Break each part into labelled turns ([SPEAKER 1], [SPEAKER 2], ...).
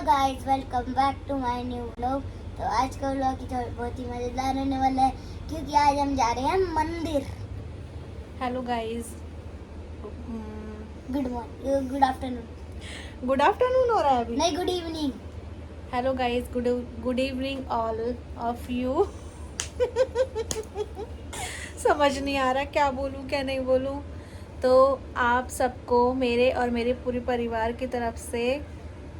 [SPEAKER 1] Guys welcome back to my new vlog. तो आज का व्लॉग की बहुत ही मज़ेदार होने वाला है क्योंकि आज हम जा रहे हैं मंदिर।
[SPEAKER 2] Hello guys,
[SPEAKER 1] good morning, good afternoon.
[SPEAKER 2] Good afternoon हो रहा है अभी।
[SPEAKER 1] नहीं, good evening.
[SPEAKER 2] Hello guys, good evening all of you. समझ नहीं आ रहा क्या बोलूँ क्या नहीं बोलूँ। तो आप सबको मेरे और मेरे पूरे परिवार की तरफ से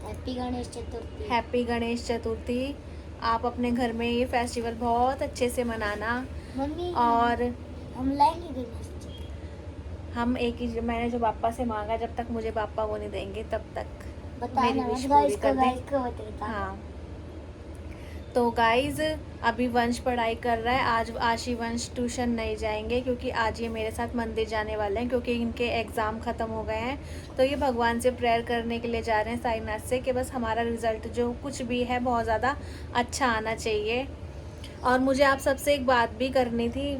[SPEAKER 1] हैप्पी गणेश चतुर्थी।
[SPEAKER 2] हैप्पी गणेश चतुर्थी। आप अपने घर में ये फेस्टिवल बहुत अच्छे से मनाना।
[SPEAKER 1] मम्मी
[SPEAKER 2] और
[SPEAKER 1] हम लाएंगे गणेश जी।
[SPEAKER 2] हम एक ही, मैंने जो पापा से मांगा, जब तक मुझे पापा वो नहीं देंगे तब तक मेरी
[SPEAKER 1] बताना
[SPEAKER 2] विश
[SPEAKER 1] मत
[SPEAKER 2] पूरी
[SPEAKER 1] गाइस
[SPEAKER 2] कर दें।
[SPEAKER 1] को बता।
[SPEAKER 2] हाँ, तो गाइज अभी वंश पढ़ाई कर रहा है। आज आशी वंश ट्यूशन नहीं जाएंगे क्योंकि आज ये मेरे साथ मंदिर जाने वाले हैं क्योंकि इनके एग्ज़ाम ख़त्म हो गए हैं। तो ये भगवान से प्रेयर करने के लिए जा रहे हैं साईनाथ से कि बस हमारा रिज़ल्ट जो कुछ भी है बहुत ज़्यादा अच्छा आना चाहिए। और मुझे आप सबसे एक बात भी करनी थी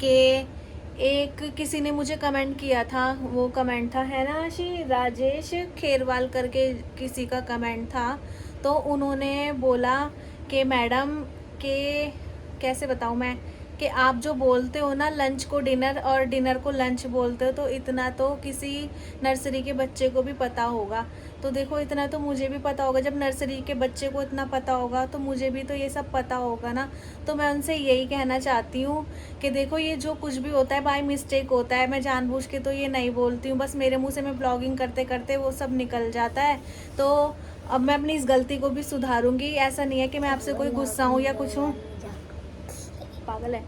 [SPEAKER 2] कि एक किसी ने मुझे कमेंट किया था, वो कमेंट था, है ना आशी, राजेश खेरवाल करके किसी का कमेंट था। तो उन्होंने बोला कि मैडम के कैसे बताऊँ मैं, कि आप जो बोलते हो ना लंच को डिनर और डिनर को लंच बोलते हो, तो इतना तो किसी नर्सरी के बच्चे को भी पता होगा। तो देखो, इतना तो मुझे भी पता होगा। जब नर्सरी के बच्चे को इतना पता होगा तो मुझे भी तो ये सब पता होगा ना। तो मैं उनसे यही कहना चाहती हूँ कि देखो, ये जो कुछ भी होता है बाय मिस्टेक होता है। मैं जानबूझ के तो ये नहीं बोलती हूँ, बस मेरे मुँह से मैं ब्लॉगिंग करते करते वो सब निकल जाता है। तो अब मैं अपनी इस गलती को भी सुधारूंगी। ऐसा नहीं है कि मैं आपसे कोई गुस्सा हूँ या कुछ हूँ, पागल है,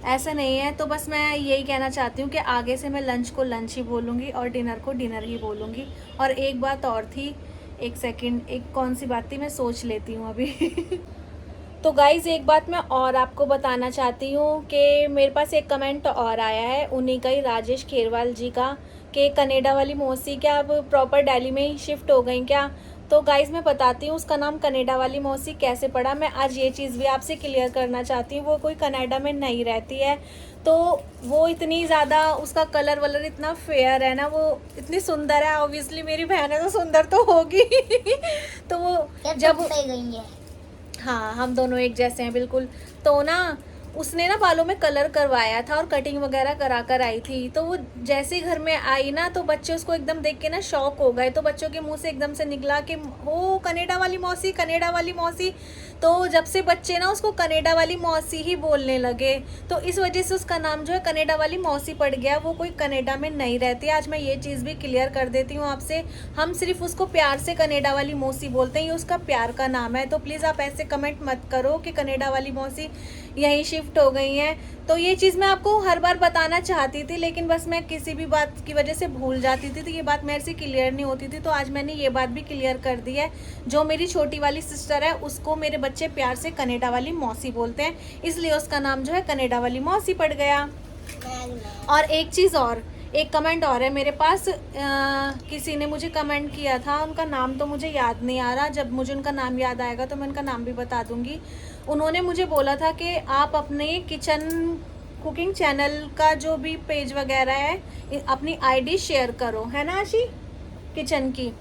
[SPEAKER 2] ऐसा नहीं है। तो बस मैं यही कहना चाहती हूँ कि आगे से मैं लंच को लंच ही बोलूँगी और डिनर को डिनर ही बोलूँगी। और एक बात और थी, एक सेकंड, एक कौन सी बात थी, मैं सोच लेती हूँ अभी। तो गाइज़ एक बात मैं और आपको बताना चाहती हूँ कि मेरे पास एक कमेंट और आया है, उन्हीं का ही, राजेश खेरवाल जी का, कि कनाडा वाली मौसी क्या अब प्रॉपर दिल्ली में ही शिफ्ट हो गई क्या। तो गाइज़ मैं बताती हूँ उसका नाम कनाडा वाली मौसी कैसे पड़ा। मैं आज ये चीज़ भी आपसे क्लियर करना चाहती हूँ। वो कोई कनाडा में नहीं रहती है। तो वो इतनी ज़्यादा, उसका कलर वलर इतना फेयर है ना, वो इतनी सुंदर है। ऑब्वियसली मेरी बहन है तो सुंदर तो होगी। तो वो जब
[SPEAKER 1] गई है,
[SPEAKER 2] हाँ, हम दोनों एक जैसे हैं बिल्कुल। तो ना उसने ना बालों में कलर करवाया था और कटिंग वगैरह करा कर आई थी। तो वो जैसे ही घर में आई ना, तो बच्चे उसको एकदम देख के ना शॉक हो गए। तो बच्चों के मुंह से एकदम से निकला कि ओ कनाडा वाली मौसी, कनाडा वाली मौसी। तो जब से बच्चे ना उसको कनाडा वाली मौसी ही बोलने लगे, तो इस वजह से उसका नाम जो है कनाडा वाली मौसी पड़ गया। वो कोई कनाडा में नहीं रहती। आज मैं ये चीज़ भी क्लियर कर देती हूँ आपसे। हम सिर्फ उसको प्यार से कनाडा वाली मौसी बोलते हैं, ये उसका प्यार का नाम है। तो प्लीज़ आप ऐसे कमेंट मत करो कि कनाडा वाली मौसी यहीं शिफ्ट हो गई हैं। तो ये चीज़ मैं आपको हर बार बताना चाहती थी, लेकिन बस मैं किसी भी बात की वजह से भूल जाती थी, तो ये बात मेरे से क्लियर नहीं होती थी। तो आज मैंने ये बात भी क्लियर कर दी है। जो मेरी छोटी वाली सिस्टर है उसको मेरे बच्चे प्यार से कनाडा वाली मौसी बोलते हैं, इसलिए उसका नाम जो है कनाडा वाली मौसी पड़ गया। और एक चीज़ और, एक कमेंट और है मेरे पास। किसी ने मुझे कमेंट किया था, उनका नाम तो मुझे याद नहीं आ रहा। जब मुझे उनका नाम याद आएगा तो मैं उनका नाम भी बता दूंगी। उन्होंने मुझे बोला था कि आप अपने किचन कुकिंग चैनल का जो भी पेज वगैरह है अपनी आईडी शेयर करो, है ना आशी, किचन की,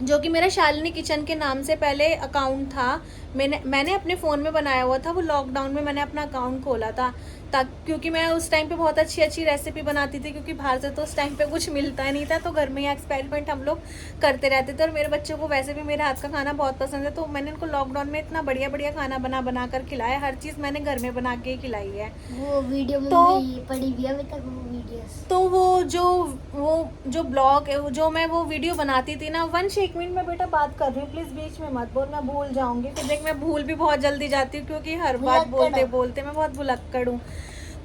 [SPEAKER 2] जो कि मेरा शालिनी किचन के नाम से पहले अकाउंट था। मैंने अपने फ़ोन में बनाया हुआ था। वो लॉकडाउन में मैंने अपना अकाउंट खोला था, क्योंकि मैं उस टाइम पे बहुत अच्छी अच्छी रेसिपी बनाती थी, क्योंकि बाहर से तो उस टाइम पे कुछ मिलता नहीं था। तो घर में ही एक्सपेरिमेंट हम लोग करते रहते थे। और मेरे बच्चों को वैसे भी मेरे हाथ का खाना बहुत पसंद है, तो मैंने उनको लॉकडाउन में इतना बढ़िया बढ़िया खाना बना कर खिलाया। हर चीज़ मैंने घर में बना के खिलाई है।
[SPEAKER 1] वो वीडियो में
[SPEAKER 2] तो
[SPEAKER 1] पड़ी हुई है अभी तक वो वीडियोस।
[SPEAKER 2] तो वो जो ब्लॉग जो मैं वो वीडियो बनाती थी ना, वंश एक मिनट में बेटा बात कर रही हूँ, प्लीज़ बीच में मत बोल, मैं भूल जाऊंगी। फिर देख, मैं भूल भी बहुत जल्दी जाती हूँ क्योंकि हर बात बोलते बोलते मैं बहुत भुलक्कड़ हूँ।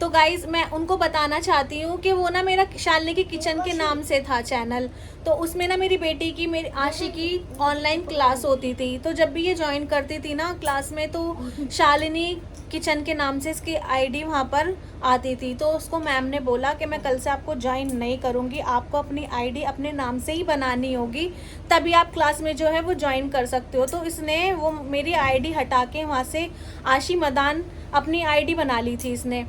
[SPEAKER 2] तो गाइज मैं उनको बताना चाहती हूँ कि वो ना मेरा शालिनी की किचन के नाम से था चैनल। तो उसमें ना मेरी बेटी की, मेरी आशी की ऑनलाइन क्लास होती थी। तो जब भी ये ज्वाइन करती थी ना क्लास में, तो शालिनी किचन के नाम से इसकी आईडी वहाँ पर आती थी। तो उसको मैम ने बोला कि मैं कल से आपको ज्वाइन नहीं करूँगी, आपको अपनी आईडी अपने नाम से ही बनानी होगी, तभी आप क्लास में जो है वो ज्वाइन कर सकते हो। तो इसने वो मेरी आईडी हटा के वहाँ से आशी मदान अपनी आईडी बना ली थी इसने।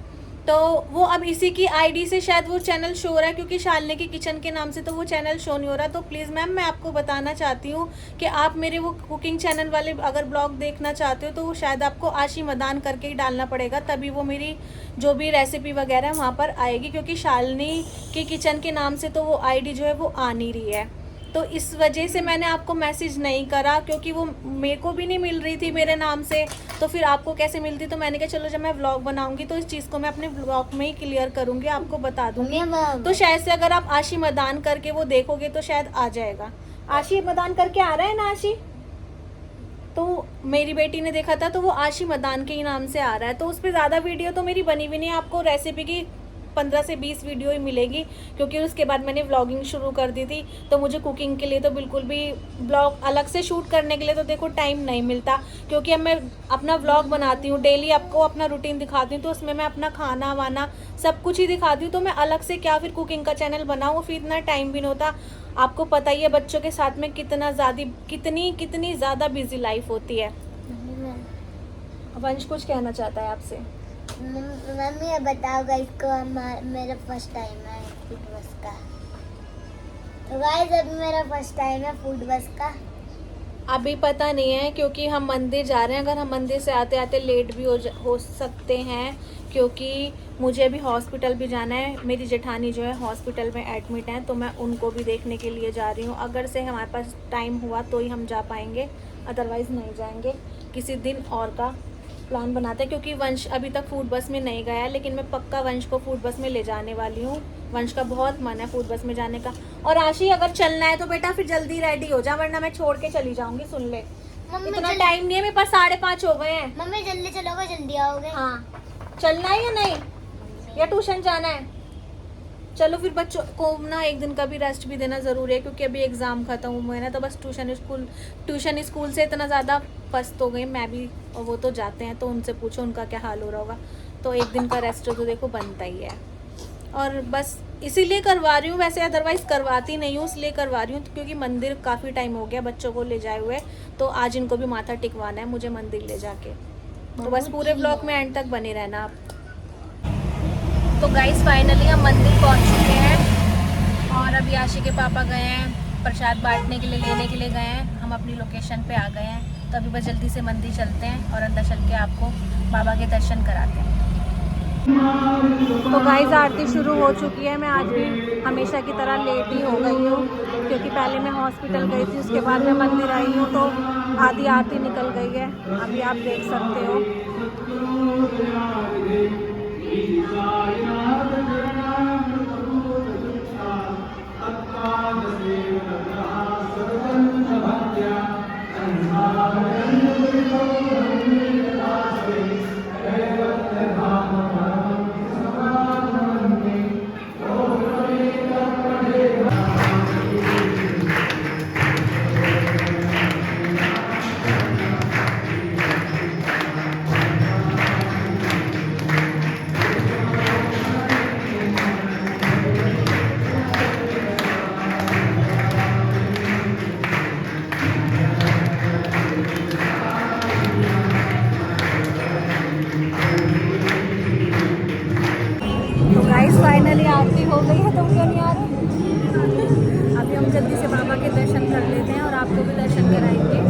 [SPEAKER 2] तो वो अब इसी की आईडी से शायद वो चैनल शो हो रहा है, क्योंकि शालिनी की किचन के नाम से तो वो चैनल शो नहीं हो रहा। तो प्लीज़ मैम, मैं आपको बताना चाहती हूँ कि आप मेरे वो कुकिंग चैनल वाले अगर ब्लॉग देखना चाहते हो तो वो शायद आपको आशी मदान करके ही डालना पड़ेगा, तभी वो मेरी जो भी रेसिपी वगैरह है वहाँ पर आएगी, क्योंकि शालिनी की किचन के नाम से तो वो आईडी जो है वो आ नहीं रही है। तो इस वजह से मैंने आपको मैसेज नहीं करा, क्योंकि वो मेरे को भी नहीं मिल रही थी मेरे नाम से, तो फिर आपको कैसे मिलती। तो मैंने कहा चलो जब मैं व्लॉग बनाऊंगी तो इस चीज़ को मैं अपने व्लॉग में ही क्लियर करूंगी, आपको बता दूंगी। तो शायद से अगर आप आशी मदान करके वो देखोगे तो शायद आ जाएगा। आशी मदान करके आ रहा है ना आशी? तो मेरी बेटी ने देखा था तो वो आशी मदान के ही नाम से आ रहा है। तो उस पर ज़्यादा वीडियो तो मेरी बनी हुई नहीं है, आपको रेसिपी की 15 से 20 वीडियो ही मिलेगी, क्योंकि उसके बाद मैंने व्लॉगिंग शुरू कर दी थी। तो मुझे कुकिंग के लिए तो बिल्कुल भी ब्लॉग अलग से शूट करने के लिए तो देखो टाइम नहीं मिलता, क्योंकि अब मैं अपना व्लॉग बनाती हूँ डेली, आपको अपना रूटीन दिखाती हूँ, तो उसमें मैं अपना खाना वाना सब कुछ ही दिखाती हूँ। तो मैं अलग से क्या फिर कुकिंग का चैनल बनाऊँ, फिर इतना टाइम भी नहीं होता। आपको पता ही है बच्चों के साथ में कितनी ज़्यादा बिजी लाइफ होती है। वंश कुछ कहना चाहता है आपसे।
[SPEAKER 1] मम्मी ये बताओ गाइस को, मेरा फर्स्ट टाइम है फूड बस का। तो गाइस अभी मेरा फर्स्ट टाइम है फूड बस का।
[SPEAKER 2] अभी पता नहीं है, क्योंकि हम मंदिर जा रहे हैं। अगर हम मंदिर से आते आते लेट भी हो सकते हैं, क्योंकि मुझे अभी हॉस्पिटल भी जाना है। मेरी जेठानी जो है हॉस्पिटल में एडमिट हैं, तो मैं उनको भी देखने के लिए जा रही हूँ। अगर से हमारे पास टाइम हुआ तो ही हम जा पाएंगे, अदरवाइज़ नहीं जाएंगे। किसी दिन और का प्लान बनाते हैं, क्योंकि वंश अभी तक फूड बस में नहीं गया है, लेकिन मैं पक्का वंश को फूड बस में ले जाने वाली हूँ। वंश का बहुत मन है फूड बस में जाने का। और आशी अगर चलना है तो बेटा फिर जल्दी रेडी हो जा, वरना मैं छोड़ के चली जाऊंगी। सुन ले, इतना टाइम नहीं है मेरे पास, 5:30 हो गए हैं।
[SPEAKER 1] मम्मी जल्दी चलोगे जल्दी आओगे?
[SPEAKER 2] हाँ, चलना है या नहीं, या ट्यूशन जाना है? चलो फिर बच्चों को ना एक दिन का भी रेस्ट भी देना ज़रूरी है, क्योंकि अभी एग्ज़ाम ख़त्म हुए हैं ना, तो बस ट्यूशन स्कूल से इतना ज़्यादा पस्त हो गई मैं भी, और वो तो जाते हैं तो उनसे पूछो उनका क्या हाल हो रहा होगा। तो एक दिन का रेस्ट तो देखो बनता ही है, और बस इसीलिए करवा रही हूँ। वैसे अदरवाइज़ करवाती नहीं हूँ, इसलिए करवा रही हूँ क्योंकि मंदिर काफ़ी टाइम हो गया बच्चों को ले जाए हुए, तो आज इनको भी माथा टिकवाना है मुझे मंदिर ले जाके। तो बस पूरे ब्लॉग में एंड तक बने रहना आप। तो गाइस फाइनली हम मंदिर पहुंच चुके हैं, और अभी आशी के पापा गए हैं प्रसाद बांटने के लिए, लेने के लिए गए हैं। हम अपनी लोकेशन पे आ गए हैं, तो अभी बस जल्दी से मंदिर चलते हैं और अंदर चल के आपको बाबा के दर्शन कराते हैं। तो गाइस आरती शुरू हो चुकी है। मैं आज भी हमेशा की तरह लेट ही हो गई हूँ, क्योंकि पहले मैं हॉस्पिटल गई थी, उसके बाद मैं मंदिर आई हूँ, तो आधी आरती निकल गई है। अभी आप देख सकते हो। फाइनली आरती हो गई है, तो क्यों नहीं आ रहे? अभी हम जल्दी से बाबा के दर्शन कर लेते हैं और आपको भी दर्शन कराएंगे।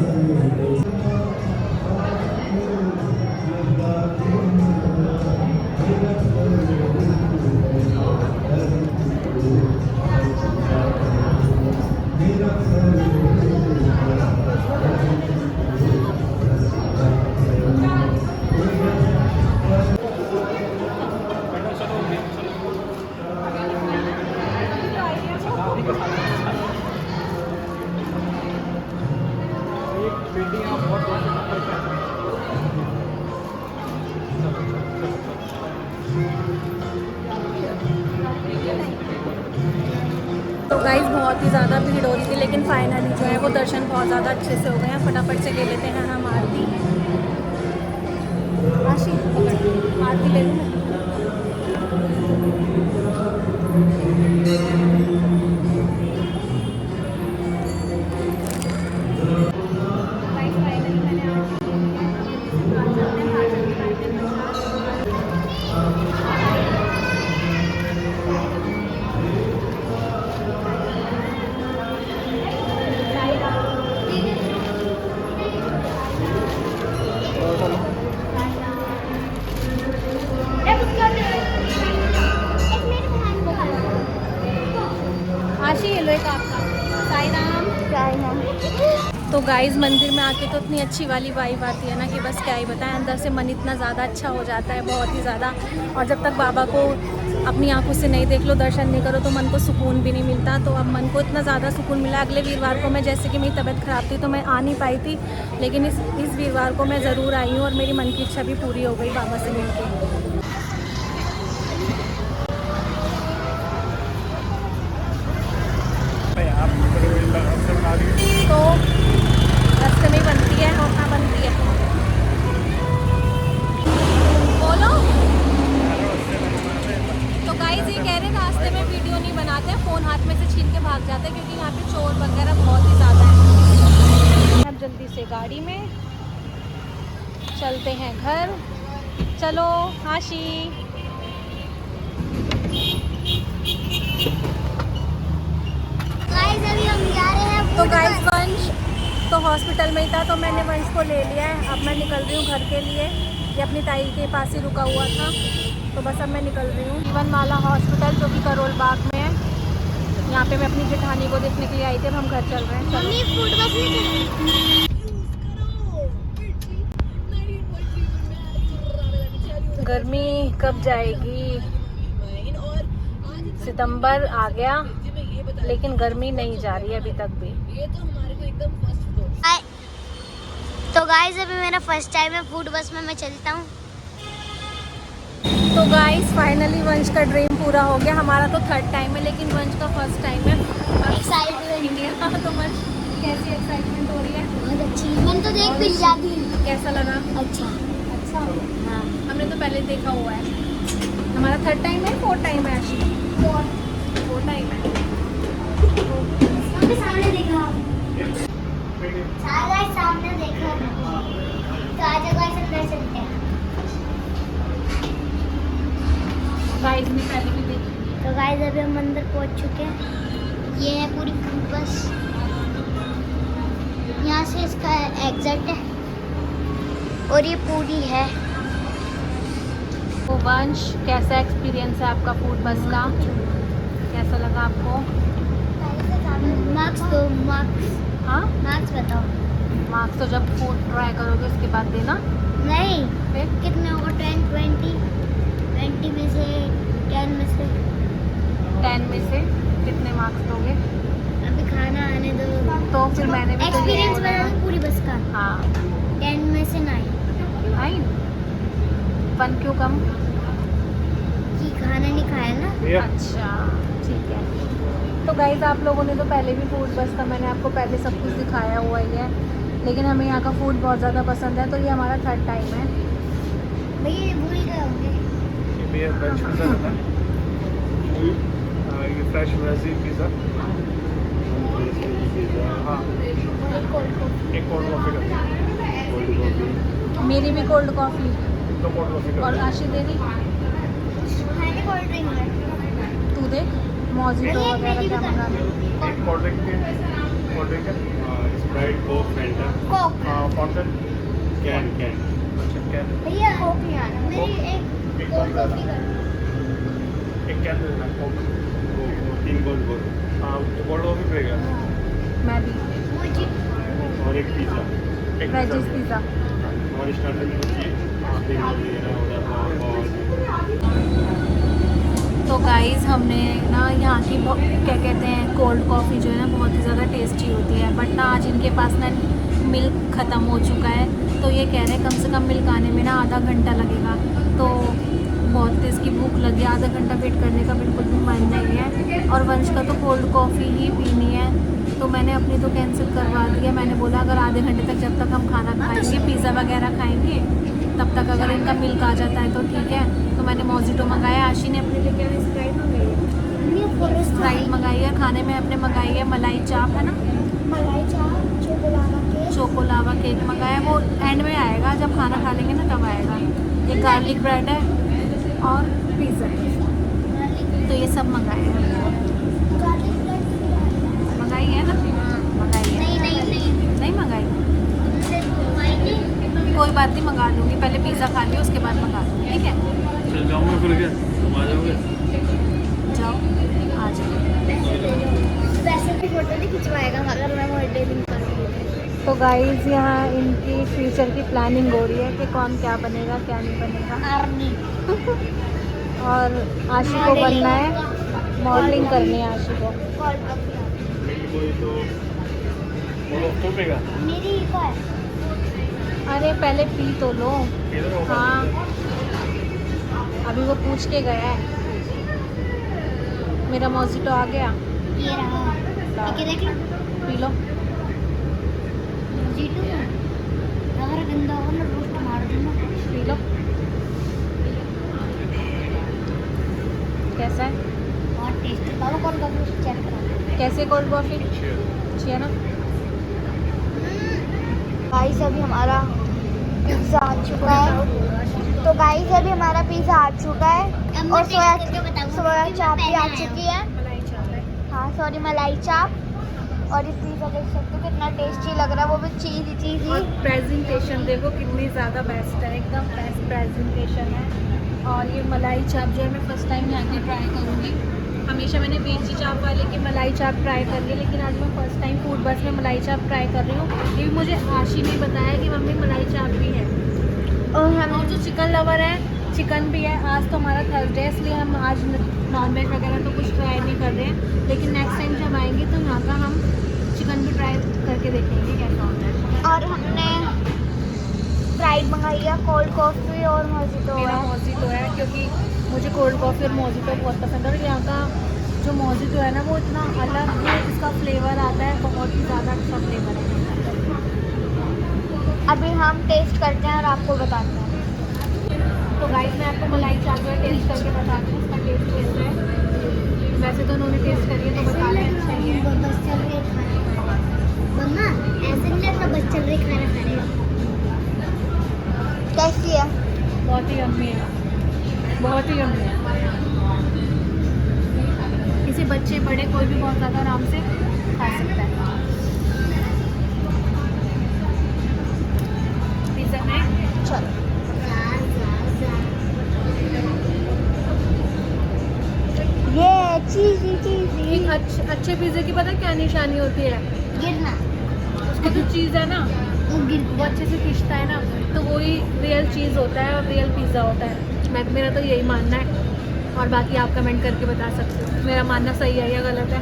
[SPEAKER 2] तो गाइस बहुत ही ज़्यादा भीड़ हो रही थी, लेकिन फाइनली जो है वो दर्शन बहुत ज़्यादा अच्छे से हो गए हैं। फटाफट से ले लेते हैं हम आरती। आशी आरती ले लूँ। बेटा आपका? साई राम। तो गाइस मंदिर में आके तो इतनी अच्छी वाली वाइब आती है ना कि बस क्या ही बताएं, अंदर से मन इतना ज़्यादा अच्छा हो जाता है, बहुत ही ज़्यादा। और जब तक बाबा को अपनी आंखों से नहीं देख लो, दर्शन नहीं करो, तो मन को सुकून भी नहीं मिलता। तो अब मन को इतना ज़्यादा सुकून मिला। अगले वीरवार को मैं, जैसे कि मेरी तबीयत ख़राब थी तो मैं आ नहीं पाई थी, लेकिन इस वीरवार को मैं ज़रूर आई हूँ और मेरी मन की इच्छा भी पूरी हो गई बाबा से मिलकर। तो रास्ते में ही बनती है और कहाँ बनती है बोलो। तो गाइस ये कह रहे हैं रास्ते में वीडियो नहीं बनाते हैं, फ़ोन हाथ में से छीन के भाग जाते हैं क्योंकि यहाँ पे चोर वगैरह बहुत ही ज़्यादा है। अब जल्दी से गाड़ी में चलते हैं घर। चलो आशी।
[SPEAKER 1] अभी हम जा रहे हैं
[SPEAKER 2] तो गाइस वंश तो हॉस्पिटल में ही था, तो मैंने वंश को ले लिया है। अब मैं निकल रही हूँ घर के लिए। ये अपनी ताई के पास ही रुका हुआ था, तो बस अब मैं निकल रही हूँ। जीवन माला हॉस्पिटल जो कि करोल बाग में है, यहाँ पे मैं अपनी जेठानी को देखने के लिए आई थी। अब हम घर चल रहे हैं।
[SPEAKER 1] मम्मी फूड बस में
[SPEAKER 2] गर्मी कब जाएगी? सितंबर आ गया लेकिन गर्मी नहीं जा रही है अभी तक भी।
[SPEAKER 1] तो गाइस अभी मेरा फर्स्ट टाइम है फूड बस में, मैं चलता हूँ।
[SPEAKER 2] तो गाइस फाइनली वंश का ड्रीम पूरा हो गया। हमारा तो थर्ड टाइम है लेकिन वंश का फर्स्ट टाइम है।
[SPEAKER 1] एक्साइटमेंट
[SPEAKER 2] तो वंश कैसी एक्साइटमेंट हो रही है?
[SPEAKER 1] बहुत अच्छी, मैंने तो देख भी लिया थी।
[SPEAKER 2] कैसा लगा?
[SPEAKER 1] अच्छा
[SPEAKER 2] अच्छा।
[SPEAKER 1] हाँ
[SPEAKER 2] हमने तो पहले देखा हुआ है। हमारा थर्ड टाइम है, फोर्थ टाइम है आशी? फोर्थ टाइम है।
[SPEAKER 1] सामने देखा, सामने देखा। तो आज गाइस अंदर चलते हैं।
[SPEAKER 2] गाइस ने पहले भी देखी।
[SPEAKER 1] तो गाइस अभी हम अंदर पहुंच चुके हैं। ये है पूरी फूड बस, यहाँ से इसका एग्जिट है और ये पूरी है।
[SPEAKER 2] तो वंश कैसा एक्सपीरियंस है आपका फूड बस का? कैसा लगा आपको?
[SPEAKER 1] मार्क्स दो, मार्क्स।
[SPEAKER 2] हाँ
[SPEAKER 1] मार्क्स बताओ।
[SPEAKER 2] मार्क्स तो जब फूड ट्राई करोगे उसके बाद देना।
[SPEAKER 1] नहीं,
[SPEAKER 2] फिर
[SPEAKER 1] कितने होगा? 10, 20 में से 10 में से
[SPEAKER 2] 10 में से कितने मार्क्स दोगे?
[SPEAKER 1] अभी खाना आने दो।
[SPEAKER 2] तो फिर मैंने भी तो यही
[SPEAKER 1] एक्सपीरियंस
[SPEAKER 2] बोला
[SPEAKER 1] बता
[SPEAKER 2] ना।
[SPEAKER 1] दो पूरी बस का।
[SPEAKER 2] हाँ
[SPEAKER 1] 10 में से 9
[SPEAKER 2] 9। 1 क्यों कम?
[SPEAKER 1] कि खाना नहीं खाया ना।
[SPEAKER 2] अच्छा ठीक है। तो गाइज आप लोगों ने तो पहले भी फूड बस का मैंने आपको पहले सब कुछ दिखाया हुआ ही है, लेकिन हमें यहाँ का फूड बहुत ज़्यादा पसंद है। तो ये हमारा थर्ड टाइम है।
[SPEAKER 1] भैया ये भूल गए होंगे।
[SPEAKER 3] ये फ्रेश पिज़्ज़ा है। ये फ्रेश वेजी पिज़्ज़ा। हाँ एक कोल्ड कॉफ़ी कर।
[SPEAKER 2] मेरी भी कोल्ड कॉफ़ी
[SPEAKER 3] दो कोल्ड कॉफ़ी कर।
[SPEAKER 2] और आशी देनी।
[SPEAKER 1] मैंने कोल्ड ड्रिंक है।
[SPEAKER 2] तू देख मौजिटो वगैरह क्या मंगाने।
[SPEAKER 3] एक कोल्ड ड्रिंक है Sprite Coke Fanta
[SPEAKER 1] Coke.
[SPEAKER 3] Fountain can अच्छा कैन
[SPEAKER 1] भैया कोक नहीं आना, मेरी एक कोल्ड कॉफी कर।
[SPEAKER 3] एक कैन देना कोक 3 कोल्ड हाँ तो कोल्ड कॉफ़ी पड़ेगा
[SPEAKER 2] मैं भी
[SPEAKER 1] मुझे
[SPEAKER 3] और एक पिज़्ज़ा एक
[SPEAKER 2] वेजिस पिज़्ज़ा।
[SPEAKER 3] और स्टार्टर में चाहिए
[SPEAKER 2] तो गाइस हमने ना यहाँ की क्या कहते हैं कोल्ड कॉफ़ी जो है ना बहुत ही ज़्यादा टेस्टी होती है, बट ना आज इनके पास ना मिल्क ख़त्म हो चुका है। तो ये कह रहे हैं कम से कम मिल्क आने में ना आधा घंटा लगेगा। तो बहुत तेज़ की भूख लगी, आधा घंटा वेट करने का बिल्कुल भी मन नहीं है। और वंश का तो कोल्ड कॉफ़ी ही पीनी है, तो मैंने अपनी तो कैंसिल करवा दी है। मैंने बोला अगर आधे घंटे तक जब तक हम खाना खाएंगे पिज़्ज़ा वगैरह खाएंगे तब तक अगर इनका मिल्क आ जाता है तो ठीक है। तो मैंने मौजिटो मंगाया, आशी ने अपने लिए क्या स्प्राइट मंगाई, स्प्राइट मंगाई है। खाने में अपने मंगाई है मलाई चाप है ना,
[SPEAKER 1] मलाई चाप,
[SPEAKER 2] चोको लावा केक मंगाया। वो एंड में आएगा जब खाना खा लेंगे ना तब आएगा। एक गार्लिक ब्रेड है और पिज़्ज़ा, तो ये सब मंगाए हैं। मंगाई है ना? मंगाई है। नहीं मंगाई? कोई बात नहीं मंगा लूँगी, पहले पिज़्ज़ा खा लियो उसके बाद मंगा लूँगी, ठीक है?
[SPEAKER 3] चल जाऊँगा फिर क्या तुम आ जाओगे?
[SPEAKER 2] जाओ आ जाओ।
[SPEAKER 1] वैसे
[SPEAKER 2] तो गाइस यहाँ इनकी फ्यूचर की प्लानिंग हो रही है कि कौन क्या बनेगा क्या नहीं बनेगा।
[SPEAKER 1] आर्मी।
[SPEAKER 2] और आशी को बनना है, मॉडलिंग करनी है आशी को।
[SPEAKER 3] कोई तो मोड़ो तोपेगा।
[SPEAKER 1] मेरी को है।
[SPEAKER 2] अरे पहले पी तो लो।
[SPEAKER 3] इधर होगा।
[SPEAKER 2] हाँ अभी वो पूछ के गया है। मेरा मौजिटो आ गया,
[SPEAKER 1] ये रहा। ठीक है देख लो।
[SPEAKER 2] P low.
[SPEAKER 1] जीटू अगर गंदा हो ना रोस्ट मार दूंगा।
[SPEAKER 2] P low. कैसा है?
[SPEAKER 1] बहुत टेस्टी। बाबा कौन कॉफी चेक करो।
[SPEAKER 2] कैसे कोल्ड कॉफ़ी? अच्छी है ना?
[SPEAKER 1] गाइस अभी हमारा पिज़्ज़ा आ चुका है। तो गाइस अभी हमारा पिज़्ज़ा आ चुका है और सोया चाप भी आ चुकी है। हाँ सॉरी, मलाई चाप। और इस पिज़्ज़ा देख सकते हो कितना टेस्टी लग रहा है, वो भी चीज़ी।
[SPEAKER 2] और प्रेजेंटेशन देखो कितनी ज़्यादा बेस्ट है, एकदम बेस्ट प्रेजेंटेशन है। और ये मलाई चाप जो है मैं फर्स्ट टाइम यहाँ की ट्राई करूँगी। हमेशा मैंने वेजी चाप वाले की मलाई चाप ट्राई कर ली, लेकिन आज मैं फर्स्ट टाइम फूड बस में मलाई चाप ट्राई कर रही हूँ। ये भी मुझे आशी ने बताया कि मम्मी मलाई चाप भी है। और जो चिकन लवर है, चिकन भी है। आज तो हमारा थर्सडे है, इसलिए हम आज नॉनवेज वगैरह तो कुछ ट्राई नहीं कर रहे हैं, लेकिन नेक्स्ट टाइम जब आएंगे तो यहाँ का हम चिकन भी ट्राई करके देखेंगे कैसा होता है।
[SPEAKER 1] और हमने स्प्राइट मंगाई है, कोल्ड कॉफ़ी और मोजिटो
[SPEAKER 2] मेरा
[SPEAKER 1] है।
[SPEAKER 2] मोजिटो है क्योंकि मुझे कोल्ड कॉफ़ी और मोजिटो बहुत पसंद है। और यहाँ का जो मोजिटो है ना वो इतना अलग है, इसका फ्लेवर आता है, बहुत ही ज़्यादा अच्छा फ्लेवर है।
[SPEAKER 1] अभी हम टेस्ट करते हैं और आपको बताते हैं।
[SPEAKER 2] तो गाइस मैं आपको मलाई चाप का टेस्ट करके बताती हूँ, इसका टेस्ट कैसा है। वैसे तो उन्होंने टेस्ट करी है तो बता रहे हैं अच्छा ही है।
[SPEAKER 1] बस चल रहे खाना। मम्मा ऐसे नहीं लग रहा बस चल रहे खाना खा रहे हो। कैसी है?
[SPEAKER 2] बहुत ही यम्मी है, बहुत ही यम्मी है। इसे बच्चे बड़े कोई भी बहुत ज़्यादा आराम से खा सकता है। पिज़्ज़ा में
[SPEAKER 1] चलो ये चीज़ी
[SPEAKER 2] एक अच्छे पिज़्ज़े की पता क्या निशानी होती है?
[SPEAKER 1] गिरना।
[SPEAKER 2] उसका जो चीज़ है ना वो अच्छे से खिंचता है ना, तो वही रियल चीज़ होता है और रियल पिज़्ज़ा होता है। मेरा तो यही मानना है, और बाकी आप कमेंट करके बता सकते हो मेरा मानना सही है या गलत है।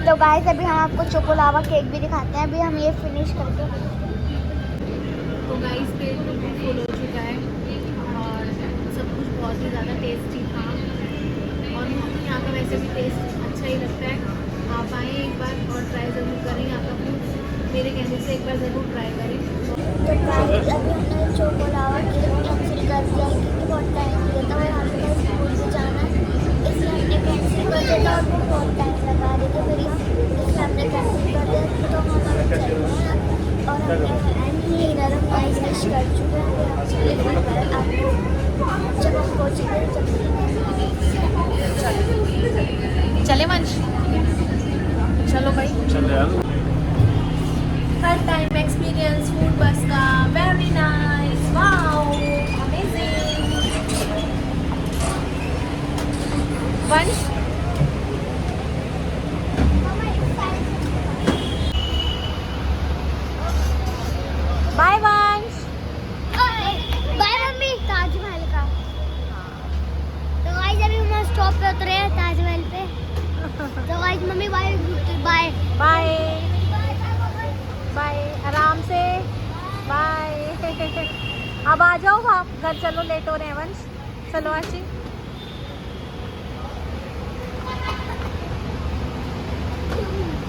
[SPEAKER 1] तो गाइस अभी हम आपको चोकोलावा केक भी दिखाते हैं। अभी हम ये फिनिश करके।
[SPEAKER 2] तो गाइस पेट बिल्कुल फुल हो चुका है और सब कुछ बहुत ही ज़्यादा टेस्टी था, और मुझे यहाँ का वैसे भी टेस्ट अच्छा ही लगता है। आप आएँ एक बार और ट्राई ज़रूर करें यहाँ का फूड, मेरे कहने से एक बार ज़रूर ट्राई करें।
[SPEAKER 1] तो गाइस अभी हमने चोकोलावा केक कैंसिल कर दिया है क्योंकि बहुत टाइम लगता है और हमें स्कूल से जाना है, इसलिए हमने कैंसिल कर दिया था। और वो बहुत टाइम लगा रहे थे फिर इसलिए हमने कैंसिल कर दिया। तो हम अभी चल रहे हैं और हमने डिनर हम यहाँ फिनिश कर चुके हैं। हम चले आपको जब हम पहुँचेंगे
[SPEAKER 2] चले वंश, चलो भाई।
[SPEAKER 3] चले यार।
[SPEAKER 2] First time experience food bus का, very nice, wow amazing. Vansh bye Vansh.
[SPEAKER 1] Bye mummy. Taj Mahal का। तो गाइस अभी हम स्टॉप पे उतरे हैं ताजमहल पे। तो guys mummy bye bye
[SPEAKER 2] bye bye, आराम से बाय। अब आ जाओ आप घर, चलो लेट हो रहे हैं वंश, चलो आशी।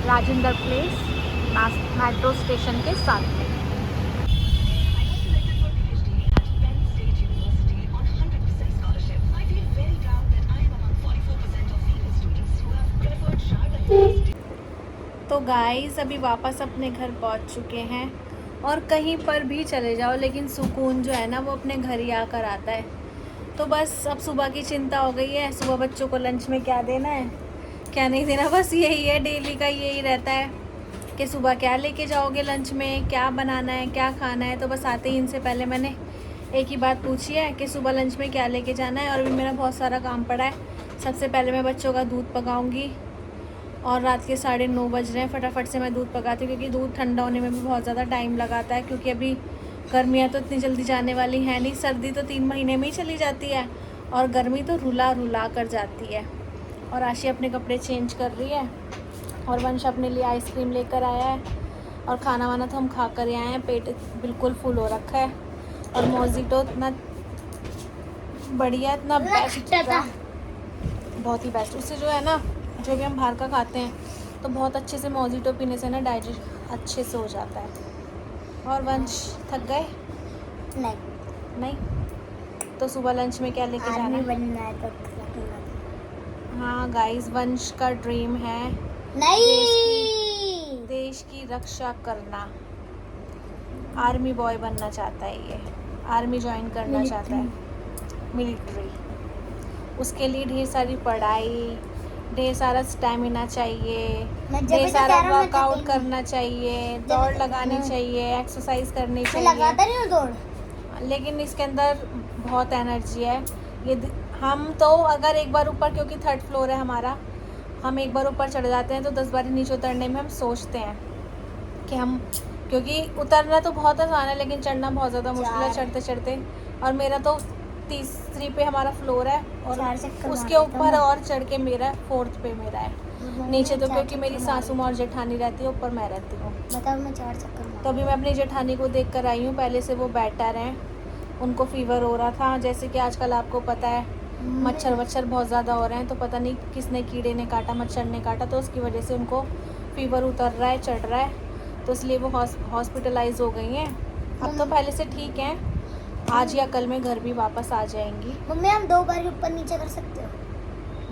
[SPEAKER 2] राजेंद्र प्लेस मेट्रो स्टेशन के साथ में। तो गाइस अभी वापस अपने घर पहुंच चुके हैं, और कहीं पर भी चले जाओ लेकिन सुकून जो है ना वो अपने घर ही आकर आता है। तो बस अब सुबह की चिंता हो गई है, सुबह बच्चों को लंच में क्या देना है क्या नहीं देना, बस यही है, डेली का यही रहता है कि सुबह क्या लेके जाओगे लंच में, क्या बनाना है, क्या खाना है। तो बस आते ही इनसे पहले मैंने एक ही बात पूछी है कि सुबह लंच में क्या लेके जाना है। और अभी मेरा बहुत सारा काम पड़ा है। सबसे पहले मैं बच्चों का दूध पकाऊंगी, और रात के 9:30 बज रहे हैं। फटाफट से मैं दूध पकाती हूँ क्योंकि दूध ठंडा होने में भी बहुत ज़्यादा टाइम लगाता है, क्योंकि अभी गर्मियाँ तो इतनी जल्दी जाने वाली हैं नहीं। सर्दी तो 3 महीने में ही चली जाती है और गर्मी तो रुला रुला कर जाती है। और आशी अपने कपड़े चेंज कर रही है और वंश अपने लिए आइसक्रीम लेकर आया है। और खाना वाना तो हम खा कर आए हैं, पेट बिल्कुल फुल हो रखा है। और मोजिटो इतना बढ़िया, इतना बेस्ट था, बहुत ही बेस्ट। उससे जो है ना, जो भी हम बाहर का खाते हैं तो बहुत अच्छे से मोजिटो पीने से ना डाइजेस्ट अच्छे से हो जाता है। और वंश थक गए? नहीं तो सुबह लंच में क्या लेके जाना है?
[SPEAKER 1] बनना है तो
[SPEAKER 2] हाँ गाइस, वंश का ड्रीम है
[SPEAKER 1] नहीं,
[SPEAKER 2] देश की रक्षा करना। आर्मी बॉय बनना चाहता है ये, आर्मी ज्वाइन करना चाहता है, मिलिट्री। उसके लिए ढेर सारी पढ़ाई, ढेर सारा स्टैमिना चाहिए, ढेर सारा वर्कआउट करना चाहिए, दौड़ लगानी चाहिए, एक्सरसाइज करनी चाहिए।
[SPEAKER 1] लगाता नहीं हूँ दौड़,
[SPEAKER 2] लेकिन इसके अंदर बहुत एनर्जी है। ये हम तो अगर एक बार ऊपर, क्योंकि 3rd फ्लोर है हमारा, हम एक बार ऊपर चढ़ जाते हैं तो 10 बार नीचे उतरने में हम सोचते हैं कि हम, क्योंकि उतरना तो बहुत आसान है लेकिन चढ़ना बहुत ज़्यादा मुश्किल है चढ़ते चढ़ते। और मेरा तो 3री पे हमारा फ्लोर है और उसके ऊपर और चढ़ के मेरा 4th पे मेरा है। नीचे तो क्योंकि मेरी सासू माँ और जेठानी रहती है, ऊपर मैं रहती हूँ।
[SPEAKER 1] बताओ मैं 4 चक्कर
[SPEAKER 2] तो अभी मैं अपनी जेठानी को देख कर आई हूँ। पहले से वो बेटर हैं, उनको फीवर हो रहा था, जैसे कि आजकल आपको पता है मच्छर वच्छर बहुत ज़्यादा हो रहे हैं, तो पता नहीं किसने कीड़े ने काटा, मच्छर ने काटा, तो उसकी वजह से उनको फीवर उतर रहा है, चढ़ रहा है, तो इसलिए वो हॉस्पिटलाइज हो गई हैं। अब तो पहले से ठीक हैं, आज या कल में घर भी वापस आ जाएंगी।
[SPEAKER 1] मम्मी हम 2 बार ऊपर नीचे कर सकते हो?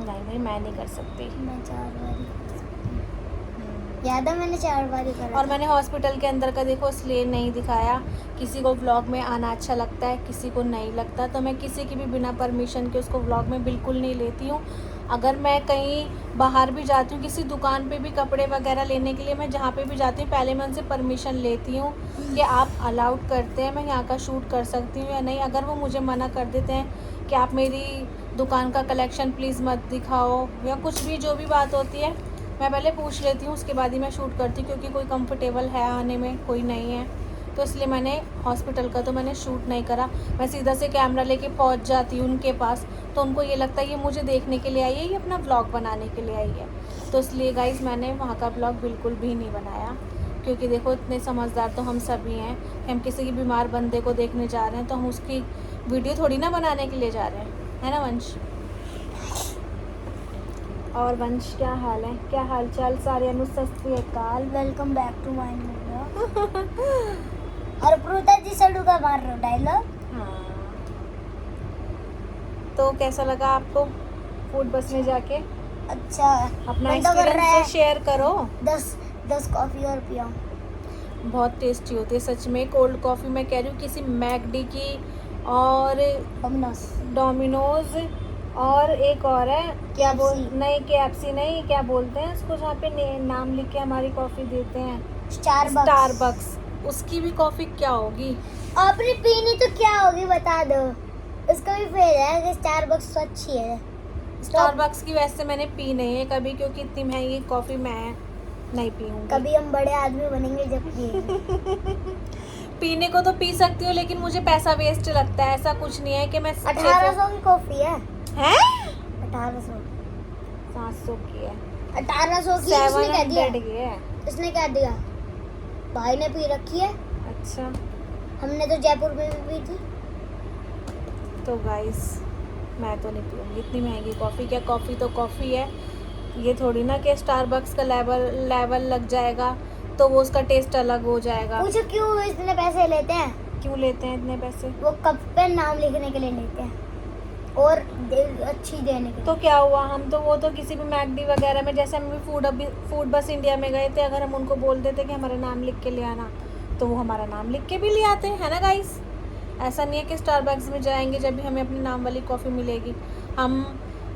[SPEAKER 2] नहीं मैं नहीं कर सकती।
[SPEAKER 1] मैं 4 बार कर सकती हूँ, याद है मैंने 4 बार ही करा।
[SPEAKER 2] और मैंने हॉस्पिटल के अंदर का देखो इसलिए नहीं दिखाया, किसी को व्लॉग में आना अच्छा लगता है, किसी को नहीं लगता, तो मैं किसी की भी बिना परमिशन के उसको व्लॉग में बिल्कुल नहीं लेती हूँ। अगर मैं कहीं बाहर भी जाती हूँ, किसी दुकान पे भी कपड़े वगैरह लेने के लिए, मैं जहाँ पे भी जाती हूँ पहले मैं उनसे परमिशन लेती हूँ कि आप अलाउड करते हैं मैं यहाँ का शूट कर सकती हूँ या नहीं। अगर वो मुझे मना कर देते हैं कि आप मेरी दुकान का कलेक्शन प्लीज़ मत दिखाओ या कुछ भी, जो भी बात होती है मैं पहले पूछ लेती हूँ, उसके बाद ही मैं शूट करती हूँ, क्योंकि कोई कंफर्टेबल है आने में, कोई नहीं है, तो इसलिए मैंने हॉस्पिटल का तो मैंने शूट नहीं करा। मैं सीधा से कैमरा लेके पहुँच जाती हूँ उनके पास, तो उनको ये लगता है ये मुझे देखने के लिए आई है, ये अपना व्लॉग बनाने के लिए आई है। तो इसलिए गाइस मैंने वहाँ का व्लॉग बिल्कुल भी नहीं बनाया, क्योंकि देखो इतने समझदार तो हम सभी हैं। हम किसी की बीमार बंदे को देखने जा रहे हैं तो हम उसकी वीडियो थोड़ी ना बनाने के लिए जा रहे हैं, है ना वंश? और वंश क्या हाल है, क्या हाल चाल? सारे सत श्री अकाल,
[SPEAKER 1] welcome back to my video. और प्रोता जी सड़ू का मार रहा डायलॉग।
[SPEAKER 2] हाँ, तो कैसा लगा आपको फूड बस में जाके?
[SPEAKER 1] अच्छा,
[SPEAKER 2] अपना एक्सपीरियंस शेयर करो।
[SPEAKER 1] 10 कॉफ़ी और पिया।
[SPEAKER 2] बहुत टेस्टी होती है सच में। कोल्ड कॉफ़ी मैं कह रही हूँ किसी मैकडी की और डोमिनोज और एक और है, क्या बोल, नहीं KFC नहीं, क्या बोलते हैं उसको जहाँ पे नाम लिख के हमारी कॉफ़ी देते हैं, स्टारबक्स। उसकी भी कॉफ़ी क्या होगी?
[SPEAKER 1] आपने पीनी तो क्या होगी बता दो। उसका भी फेल है कि स्टारबक्स तो अच्छी है।
[SPEAKER 2] स्टारबक्स की वैसे मैंने पी नहीं है कभी, क्योंकि इतनी महंगी कॉफ़ी मैं नहीं पीऊँगी।
[SPEAKER 1] कभी हम बड़े आदमी बनेंगे जब पिएंगे।
[SPEAKER 2] पीने को तो पी सकती हूँ लेकिन मुझे पैसा वेस्ट लगता है। ऐसा कुछ नहीं है कि मैं
[SPEAKER 1] 1800 की कॉफ़ी है।
[SPEAKER 2] हैं?
[SPEAKER 1] 1800
[SPEAKER 2] 700 की है।
[SPEAKER 1] 1800 की इसने क्या दिया?
[SPEAKER 2] 700 की है।
[SPEAKER 1] इसने क्या दिया? भाई ने पी रखी है।
[SPEAKER 2] अच्छा,
[SPEAKER 1] हमने तो जयपुर में भी पी थी।
[SPEAKER 2] तो गाइस मैं तो नहीं पीऊँगी इतनी महंगी कॉफ़ी। क्या कॉफ़ी तो कॉफ़ी है, ये थोड़ी ना कि स्टारबक्स का लेवल लग जाएगा तो वो उसका टेस्ट अलग हो जाएगा।
[SPEAKER 1] पूछो क्यों इतने पैसे लेते हैं?
[SPEAKER 2] क्यों लेते हैं इतने पैसे?
[SPEAKER 1] वो कप पे नाम लिखने के लिए लेते हैं और अच्छी देने के लिए।
[SPEAKER 2] तो क्या हुआ, हम तो वो तो किसी भी मैकडी वगैरह में, जैसे हम भी फूड बस इंडिया में गए थे, अगर हम उनको बोल देते कि हमारा नाम लिख के ले आना तो वो हमारा नाम लिख के भी ले आते हैं, है ना गाइस? ऐसा नहीं है कि स्टारबक्स में जाएंगे जब भी हमें अपने नाम वाली कॉफ़ी मिलेगी, हम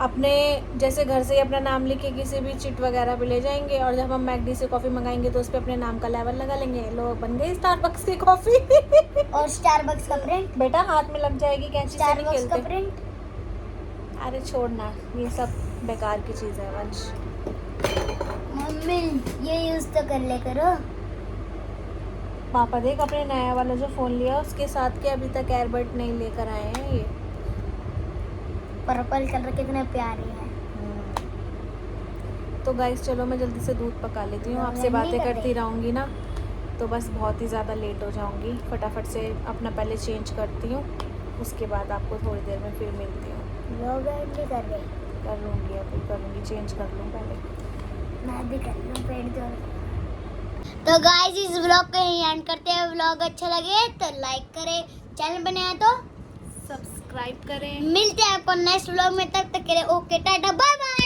[SPEAKER 2] अपने जैसे घर से ही अपना नाम लिख के किसी भी चिट वगैरह पे ले जाएंगे, और जब हम मैकडी से कॉफ़ी मंगाएंगे तो उस पर अपने नाम का लेवल लगा लेंगे, लोग बन गई स्टारबक्स की कॉफ़ी।
[SPEAKER 1] और स्टारबक्स का प्रिंट
[SPEAKER 2] बेटा हाथ में लग जाएगी, कैंची से नहीं
[SPEAKER 1] स्टारबक्स का
[SPEAKER 2] खेलते।
[SPEAKER 1] प्रिंट।
[SPEAKER 2] अरे छोड़ना ये सब बेकार की चीज़ है वंश।
[SPEAKER 1] मम्मी ये यूज तो कर ले करो।
[SPEAKER 2] पापा देख अपने नया वाला जो फ़ोन लिया उसके साथ के अभी तक एयरबड नहीं लेकर आए हैं ये।
[SPEAKER 1] पर्पल कलर कितने प्यारे हैं।
[SPEAKER 2] तो गाइस चलो मैं जल्दी से दूध पका लेती हूँ, आपसे बातें करती रहूँगी ना तो बस बहुत ही ज़्यादा लेट हो जाऊँगी। फटाफट से अपना पहले चेंज करती हूँ, उसके बाद आपको थोड़ी देर में फिर मिलती हूँ।
[SPEAKER 1] लोग भी कर ले।
[SPEAKER 2] कर लूँगी, अभी करूँगी, चेंज कर लूँ पहले।
[SPEAKER 1] मैं भी कर लूँ पेट जोड़। तो गाइस इस व्लॉग को यहीं एंड करते हैं। व्लॉग अच्छा लगे तो लाइक करें, चैनल बने हैं तो
[SPEAKER 2] सब्सक्राइब करें।
[SPEAKER 1] मिलते हैं आपको नेक्स्ट व्लॉग में, तब तक के लिए ओके टाटा बाय बाय।